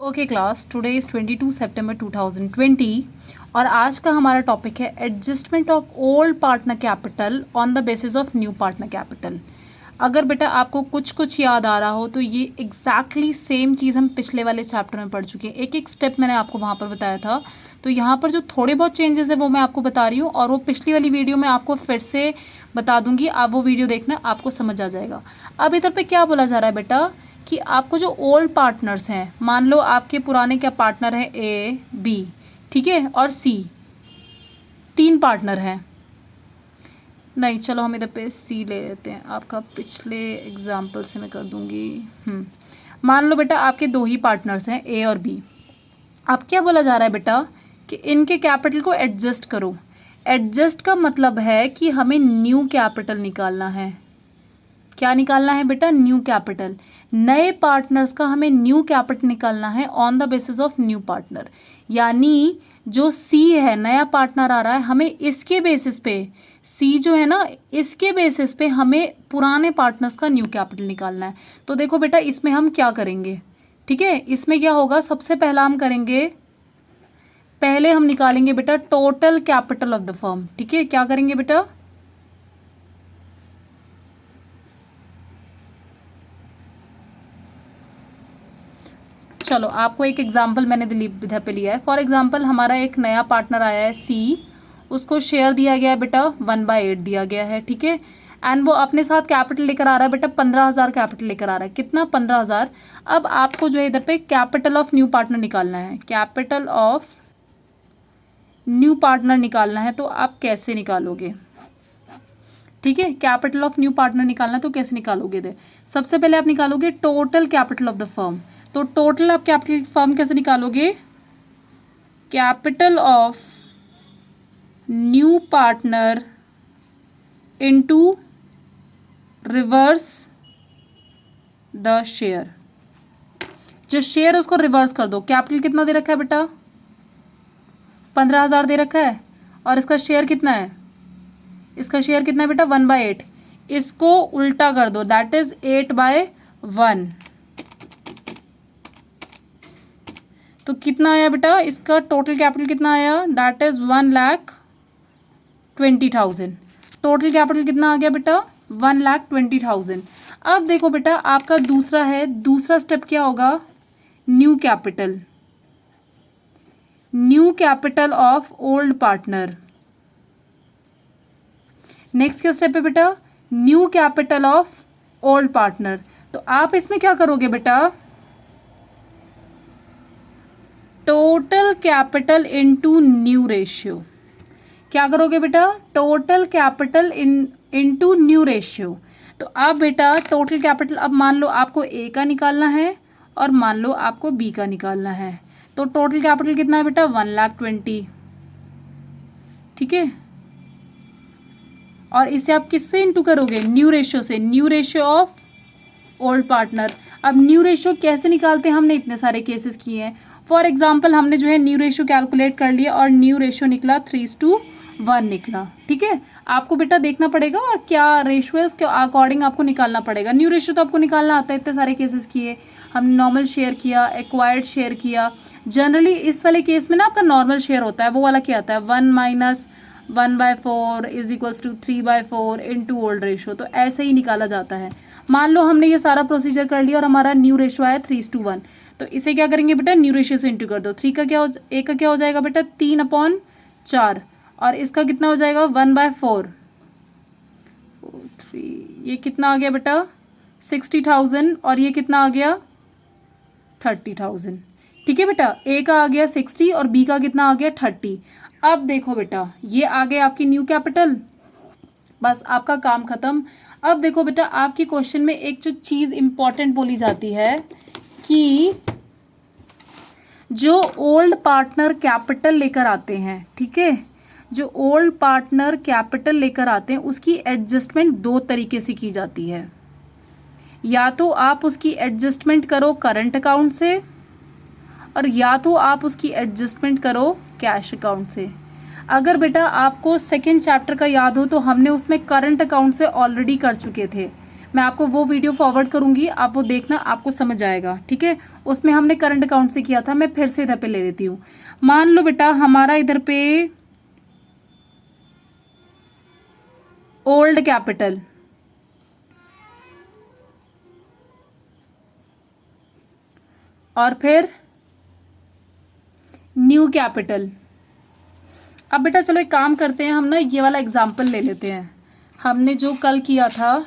Okay class, today is 22 सितंबर 2020 और आज का हमारा टॉपिक है adjustment of old partner capital on the basis of new partner capital. अगर बेटा आपको कुछ कुछ याद आ रहा हो तो ये एग्जैक्टली सेम चीज़ हम पिछले वाले चैप्टर में पढ़ चुके हैं। एक एक स्टेप मैंने आपको वहाँ पर बताया था, तो यहाँ पर जो थोड़े बहुत चेंजेस है वो मैं आपको बता रही हूँ और वो पिछली वाली वीडियो में आपको फिर से बता दूंगी। आप वो वीडियो देखना, आपको समझ आ जाएगा। अब इधर पे क्या बोला जा रहा है बेटा कि आपको जो ओल्ड पार्टनर्स हैं, मान लो आपके पुराने क्या पार्टनर हैं, ए बी, ठीक है, और सी, तीन पार्टनर हैं। नहीं, चलो हम इधर पे सी ले लेते हैं, आपका पिछले एग्जाम्पल से मैं कर दूंगी। मान लो बेटा आपके दो ही पार्टनर्स हैं, ए और बी। अब क्या बोला जा रहा है बेटा कि इनके कैपिटल को एडजस्ट करो। एडजस्ट का मतलब है कि हमें न्यू कैपिटल निकालना है। क्या निकालना है बेटा? New capital. नए पार्टनर्स का हमें न्यू कैपिटल निकालना है on the basis of new partner. यानी जो सी है, नया पार्टनर आ रहा है, हमें इसके बेसिस पे, सी जो है ना, इसके बेसिस पे हमें पुराने पार्टनर्स का न्यू कैपिटल निकालना है। तो देखो बेटा इसमें हम क्या करेंगे, ठीक है, इसमें क्या होगा, सबसे पहला हम करेंगे, पहले हम निकालेंगे बेटा total capital of the firm. ठीक है, क्या करेंगे बेटा? चलो आपको एक एग्जाम्पल मैंने इधर पे लिया है। फॉर एग्जाम्पल हमारा एक नया पार्टनर आया है सी, उसको शेयर दिया गया है बेटा 1/8 दिया गया है, ठीक है, एंड वो अपने साथ कैपिटल लेकर आ रहा है बेटा 15,000 कैपिटल लेकर आ रहा है। कितना? 15,000। अब आपको जो है इधर पे कैपिटल ऑफ न्यू पार्टनर निकालना है। कैपिटल ऑफ न्यू पार्टनर निकालना है, तो आप कैसे निकालोगे? ठीक है, कैपिटल ऑफ न्यू पार्टनर निकालना, तो कैसे निकालोगे? दे सबसे पहले आप निकालोगे total capital of the firm. तो टोटल आप कैपिटल फर्म कैसे निकालोगे? Capital of new partner into reverse the share. जो शेयर उसको रिवर्स कर दो। कैपिटल कितना दे रखा है बेटा? 15,000 दे रखा है, और इसका शेयर कितना है? इसका शेयर कितना है बेटा? 1/8। इसको उल्टा कर दो, दैट इज 8/1। तो कितना आया बेटा? इसका टोटल कैपिटल कितना आया? That is 1,20,000। टोटल कैपिटल कितना आ गया बेटा? 1,20,000। अब देखो बेटा आपका दूसरा है, दूसरा स्टेप क्या होगा? New capital. New capital of old partner. Next क्या स्टेप है बेटा? New capital of old partner. तो आप इसमें क्या करोगे बेटा? Total capital into new ratio. क्या करोगे बेटा? Total capital into new ratio. तो अब बेटा टोटल कैपिटल, अब मान लो आपको ए का निकालना है और मान लो आपको बी का निकालना है। तो टोटल कैपिटल कितना है बेटा? 1,20,000। ठीक है, और इसे आप किससे इंटू करोगे? न्यू रेशियो से। New ratio of old partner. अब न्यू रेशियो कैसे निकालते हैं? हमने इतने सारे केसेस किए हैं। फॉर एग्जाम्पल हमने जो है न्यू रेशियो कैलकुलेट कर लिया और न्यू रेशियो निकला 3:1 निकला। ठीक है, आपको बेटा देखना पड़ेगा और क्या रेशियो है उसके अकॉर्डिंग आपको निकालना पड़ेगा। न्यू रेशियो तो आपको निकालना आता है, इतने सारे केसेस किए हमने। नॉर्मल शेयर किया, एक्वायर्ड शेयर किया। जनरली इस वाले केस में ना आपका नॉर्मल शेयर होता है, वो वाला क्या आता है? 1 - 1/4 is equals to 3/4 into old ratio. तो ऐसे ही निकाला जाता है। मान लो हमने ये सारा प्रोसीजर कर लिया और हमारा न्यू रेशियो आया 3:1। तो इसे क्या करेंगे बेटा? न्यू रेशियो से इंटू कर दो। ए का क्या हो जाएगा बेटा? 3/4, और इसका कितना हो जाएगा? 1/4। ये कितना आ गया बेटा? 60,000, और ये कितना आ गया? 30,000। ठीक है बेटा, ए का आ गया 60 और बी का कितना आ गया? 30। अब देखो बेटा ये आ गए आपकी न्यू कैपिटल, बस आपका काम खत्म। अब देखो बेटा आपके क्वेश्चन में एक जो चीज इंपॉर्टेंट बोली जाती है कि जो ओल्ड पार्टनर कैपिटल लेकर आते हैं, ठीक है, जो ओल्ड पार्टनर कैपिटल लेकर आते हैं उसकी एडजस्टमेंट दो तरीके से की जाती है। या तो आप उसकी एडजस्टमेंट करो करंट अकाउंट से, और या तो आप उसकी एडजस्टमेंट करो कैश अकाउंट से। अगर बेटा आपको सेकेंड चैप्टर का याद हो तो हमने उसमें करंट अकाउंट से ऑलरेडी कर चुके थे। मैं आपको वो वीडियो फॉरवर्ड करूंगी, आप वो देखना, आपको समझ आएगा। ठीक है, उसमें हमने करंट अकाउंट से किया था। मैं फिर से इधर पे ले लेती हूँ। मान लो बेटा हमारा इधर पे ओल्ड कैपिटल और फिर न्यू कैपिटल। अब बेटा चलो एक काम करते हैं, हम ना ये वाला एग्जाम्पल ले लेते हैं। हमने जो कल किया था,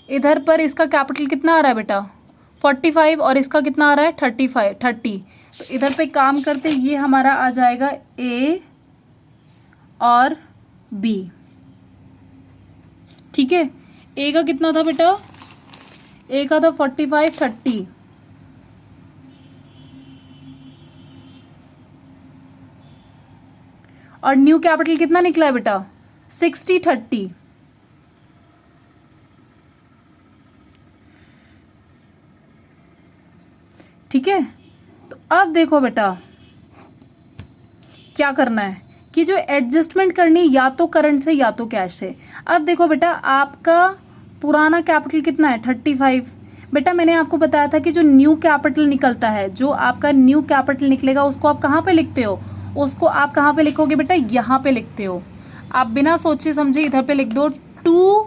इधर पर इसका कैपिटल कितना आ रहा है बेटा 45 और इसका कितना आ रहा है 30। तो इधर पे काम करते हैं, ये हमारा आ जाएगा ए और बी। ठीक है, ए का कितना था बेटा, ए का था 45 30 और न्यू कैपिटल कितना निकला है बेटा 60 30। ठीक है, तो अब देखो बेटा क्या करना है कि जो एडजस्टमेंट करनी या तो करंट से या तो कैश से। अब देखो बेटा आपका पुराना कैपिटल कितना है 35। बेटा मैंने आपको बताया था कि जो न्यू कैपिटल निकलता है, जो आपका न्यू कैपिटल निकलेगा उसको आप कहाँ पे लिखते हो, उसको आप कहाँ पे लिखोगे बेटा, यहाँ पे लिखते हो। आप बिना सोचे समझे इधर पे लिख दो टू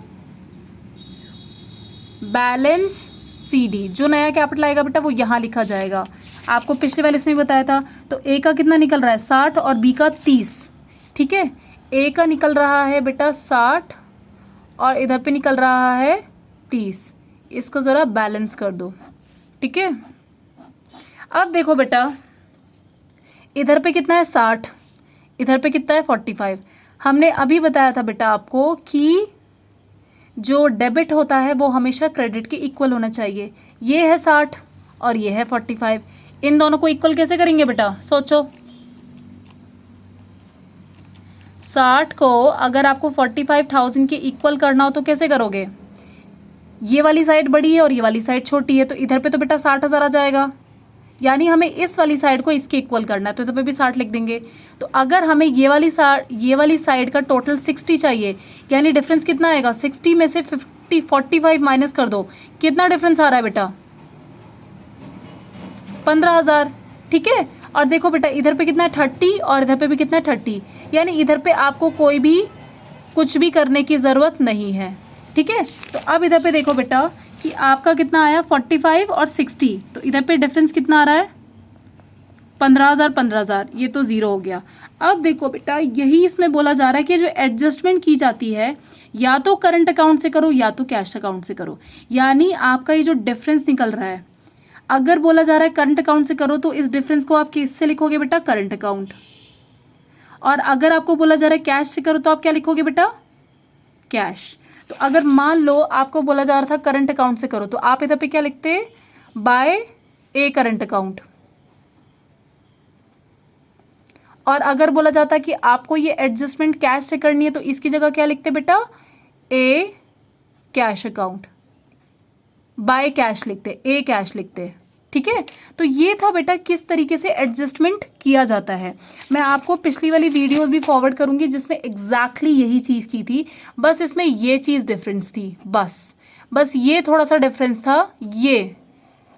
बैलेंस CD। जो नया कैपिटल आएगा बेटा वो यहाँ लिखा जाएगा। आपको पिछले वाले इसमें बताया था। तो ए का कितना निकल रहा है 60 और बी का 30। ठीक है, ए का निकल रहा है बेटा 60 और इधर पे निकल रहा है 30। इसको ज़रा बैलेंस कर दो। ठीक है, अब देखो बेटा इधर पे कितना है 60, इधर पे कितना है 45। हमने अभी बताया था बेटा आपको कि जो डेबिट होता है वो हमेशा क्रेडिट के इक्वल होना चाहिए। ये है 60 और ये है 45। इन दोनों को इक्वल कैसे करेंगे बेटा, सोचो। 60 को अगर आपको 45,000 के इक्वल करना हो तो कैसे करोगे, ये वाली साइड बड़ी है और ये वाली साइड छोटी है, तो इधर पे तो बेटा 60,000 आ जाएगा। यानी हमें इस वाली साइड को इसके इक्वल करना है, तो इधर पे भी 60 लिख देंगे। तो अगर हमें ये वाली साइड का टोटल 60 चाहिए, यानी डिफरेंस कितना आएगा 60 में से 45 माइनस कर दो, कितना डिफरेंस आ रहा है बेटा 15,000। ठीक है, और देखो बेटा इधर पे कितना है 30 और इधर पे भी कितना है 30, यानी इधर पे आपको कोई भी कुछ भी करने की ज़रूरत नहीं है। ठीक है, तो अब इधर पे देखो बेटा कि आपका कितना आया 45 और 60, तो इधर पे डिफरेंस कितना आ रहा है 15,000, ये तो ज़ीरो हो गया। अब देखो बेटा यही इसमें बोला जा रहा है कि जो एडजस्टमेंट की जाती है या तो करंट अकाउंट से करो या तो कैश अकाउंट से करो। यानी आपका ये जो डिफरेंस निकल रहा है, अगर बोला जा रहा है करंट अकाउंट से करो तो इस डिफरेंस को आप किससे लिखोगे बेटा करंट अकाउंट, और अगर आपको बोला जा रहा है कैश से करो तो आप क्या लिखोगे बेटा कैश। तो अगर मान लो आपको बोला जा रहा था करंट अकाउंट से करो तो आप इधर पे क्या लिखते बाय ए करंट अकाउंट, और अगर बोला जाता कि आपको ये एडजस्टमेंट कैश से करनी है तो इसकी जगह क्या लिखते बेटा ए कैश अकाउंट, बाय कैश लिखते, ए कैश लिखते। ठीक है, तो ये था बेटा किस तरीके से एडजस्टमेंट किया जाता है। मैं आपको पिछली वाली वीडियोस भी फॉरवर्ड करूंगी जिसमें एग्जैक्टली यही चीज़ की थी, बस इसमें ये चीज़ डिफरेंस थी। बस ये थोड़ा सा डिफरेंस था,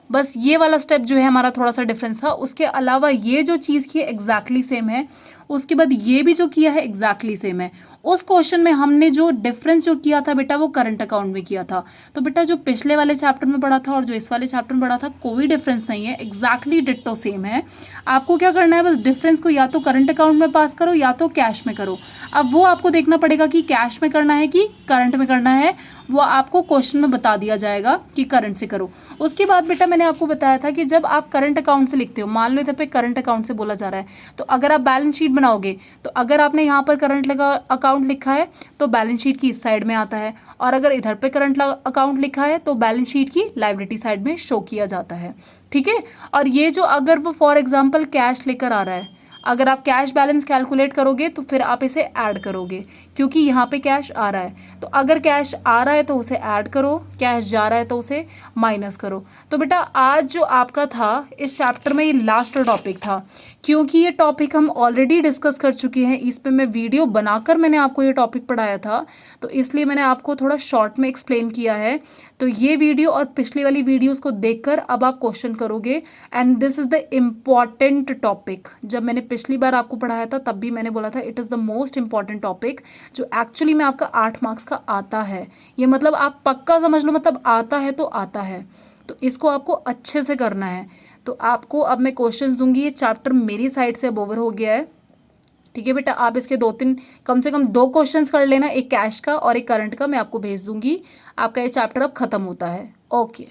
बस ये वाला स्टेप जो है हमारा थोड़ा सा डिफरेंस था। उसके अलावा ये जो चीज़ की है एग्जैक्टली सेम है, उसके बाद ये भी जो किया है एग्जैक्टली सेम है। उस क्वेश्चन में हमने जो डिफरेंस जो किया था बेटा वो करंट अकाउंट में किया था। तो बेटा जो पिछले वाले चैप्टर में पढ़ा था और जो इस वाले चैप्टर में पढ़ा था कोई डिफरेंस नहीं है, एग्जैक्टली डिट्टो सेम है। आपको क्या करना है, बस डिफरेंस को या तो करंट अकाउंट में पास करो या तो कैश में करो। अब वो आपको देखना पड़ेगा कि कैश में करना है कि करंट में करना है, वो आपको क्वेश्चन में बता दिया जाएगा कि करंट से करो। उसके बाद बेटा मैंने आपको बताया था कि जब आप करंट अकाउंट से लिखते हो, मान लो इधर पे करंट अकाउंट से बोला जा रहा है, तो अगर आप बैलेंस शीट बनाओगे तो अगर आपने यहाँ पर करंट अकाउंट लिखा है तो बैलेंस शीट की इस साइड में आता है, और अगर इधर पे करंट अकाउंट लिखा है तो बैलेंस शीट की लायबिलिटी साइड में शो किया जाता है। ठीक है, और ये जो अगर वो फॉर एग्जाम्पल कैश लेकर आ रहा है, अगर आप कैश बैलेंस कैलकुलेट करोगे तो फिर आप इसे ऐड करोगे क्योंकि यहाँ पे कैश आ रहा है। तो अगर कैश आ रहा है तो उसे ऐड करो, कैश जा रहा है तो उसे माइनस करो। तो बेटा आज जो आपका था इस चैप्टर में ये लास्ट टॉपिक था, क्योंकि ये टॉपिक हम ऑलरेडी डिस्कस कर चुके हैं, इस पे मैं वीडियो बनाकर मैंने आपको ये टॉपिक पढ़ाया था, तो इसलिए मैंने आपको थोड़ा शॉर्ट में एक्सप्लेन किया है। तो ये वीडियो और पिछली वाली वीडियोस को देखकर अब आप क्वेश्चन करोगे, and this is the important topic. जब मैंने पिछली बार आपको पढ़ाया था तब भी मैंने बोला था it is the most important topic, जो एक्चुअली में आपका 8 मार्क्स का आता है। ये मतलब आप पक्का समझ लो, मतलब आता है तो आता है, तो इसको आपको अच्छे से करना है। तो आपको अब मैं क्वेश्चंस दूंगी, ये चैप्टर मेरी साइड से अब ओवर हो गया है, ठीक है बेटा। आप इसके 2-3 कम से कम 2 क्वेश्चंस कर लेना, एक कैश का और एक करंट का मैं आपको भेज दूंगी। आपका ये चैप्टर अब खत्म होता है। ओके।